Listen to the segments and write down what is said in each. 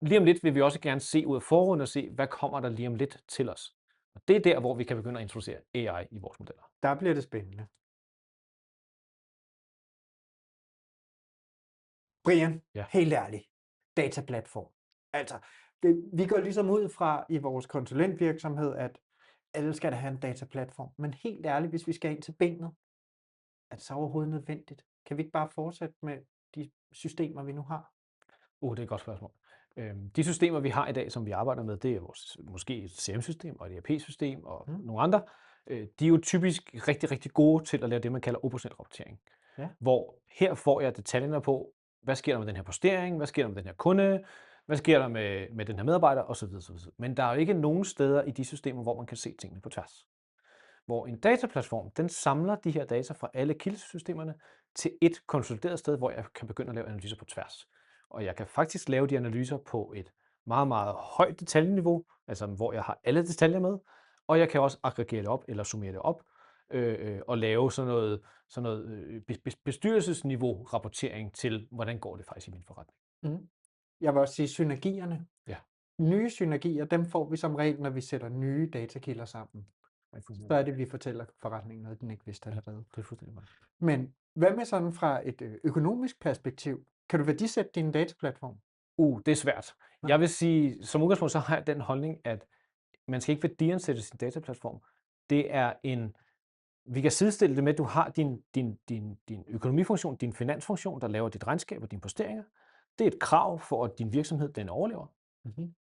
lige om lidt vil vi også gerne se ud af forruden og se, hvad kommer der lige om lidt til os. Og det er der, hvor vi kan begynde at introducere AI i vores modeller. Der bliver det spændende. Brian, Ja. helt ærligt. Dataplatform. Altså, vi går ligesom ud fra i vores konsulentvirksomhed, at alle skal da have en dataplatform. Men helt ærligt, hvis vi skal ind til benet, er det så overhovedet nødvendigt? Kan vi ikke bare fortsætte med de systemer, vi nu har? Det er et godt spørgsmål. De systemer, vi har i dag, som vi arbejder med, det er vores, måske et CRM-system og et ERP-system og Mm. nogle andre. De er jo typisk rigtig, rigtig gode til at lave det, man kalder operationel rapportering. Ja. Hvor her får jeg detaljerne på, hvad sker der med den her postering, hvad sker der med den her kunde, hvad sker der med den her medarbejder, osv. osv. Men der er jo ikke nogen steder i de systemer, hvor man kan se tingene på tværs. Hvor en dataplatform, den samler de her data fra alle kildesystemerne til et konsolideret sted, hvor jeg kan begynde at lave analyser på tværs. Og jeg kan faktisk lave de analyser på et meget, meget højt detaljeniveau, altså hvor jeg har alle detaljer med, og jeg kan også aggregere det op eller summere det op og lave sådan noget bestyrelsesniveau rapportering til, hvordan går det faktisk i min forretning. Mm. Jeg vil også sige synergierne. Ja, Nye synergier, dem får vi som regel, når vi sætter nye datakilder sammen. det er fuldstændig Så er godt. det, vi fortæller forretningen noget, den ikke vidste Ja, allerede. det er fuldstændig godt. Men hvad med sådan fra et økonomisk perspektiv? Kan du værdisætte din dataplatform? Det er svært. Nej. Jeg vil sige, som udgangspunkt, så har jeg den holdning, at man skal ikke værdiansætte sin dataplatform. Det er vi kan sidestille det med, at du har din økonomifunktion, din finansfunktion, der laver dit regnskab og dine posteringer. Det er et krav for, at din virksomhed den overlever. Mm-hmm.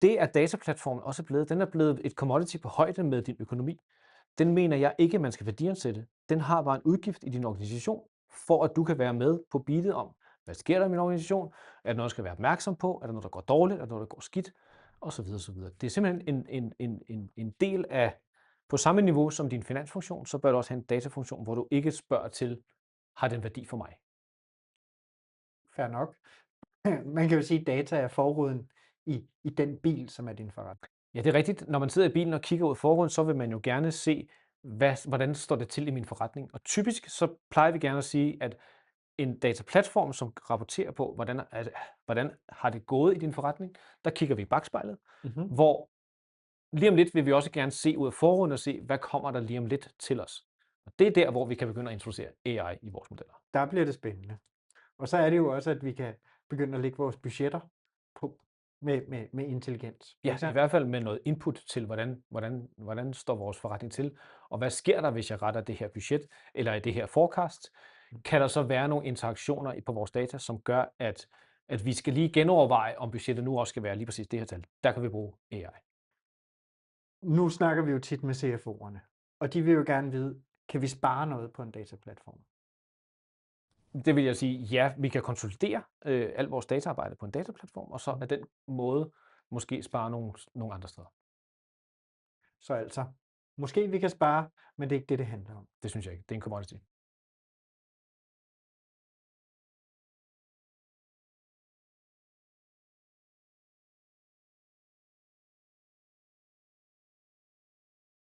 Det er dataplatformen også blevet. Den er blevet et commodity på højde med din økonomi. Den mener jeg ikke, man skal værdiansætte. Den har bare en udgift i din organisation, for at du kan være med på beatet om, hvad sker der i min organisation? Er der noget, jeg skal være opmærksom på? Er der noget, der går dårligt? Er der noget, der går skidt? Og så videre, så videre. Det er simpelthen en del af, på samme niveau som din finansfunktion, så bør du også have en datafunktion, hvor du ikke spørger til, har den værdi for mig? Fair nok. Man kan jo sige, at data er forruden i den bil, som er din forretning. Ja, det er rigtigt. Når man sidder i bilen og kigger ud forruden, så vil man jo gerne se, hvordan står det til i min forretning. Og typisk så plejer vi gerne at sige, at en dataplatform, som rapporterer på, hvordan har det gået i din forretning, der kigger vi i bagspejlet, Mm-hmm. hvor lige om lidt vil vi også gerne se ud af forruden og se, hvad kommer der lige om lidt til os. Og det er der, hvor vi kan begynde at introducere AI i vores modeller. Der bliver det spændende. Og så er det jo også, at vi kan begynde at lægge vores budgetter på med intelligens. Ja, Ikke i sandt? hvert fald med noget input til, hvordan står vores forretning til, og hvad sker der, hvis jeg retter det her budget, eller i det her forecast? Kan der så være nogle interaktioner på vores data, som gør, at vi skal lige genoverveje, om budgettet nu også skal være lige præcis det her tal? Der kan vi bruge AI. Nu snakker vi jo tit med CFO'erne, og de vil jo gerne vide, kan vi spare noget på en dataplatform? Det vil jeg sige, ja, vi kan konsolidere alt vores dataarbejde på en dataplatform, og så af den måde måske spare nogle andre steder. Så altså, måske vi kan spare, men det er ikke det, det handler om. Det synes jeg ikke. Det er en commodity.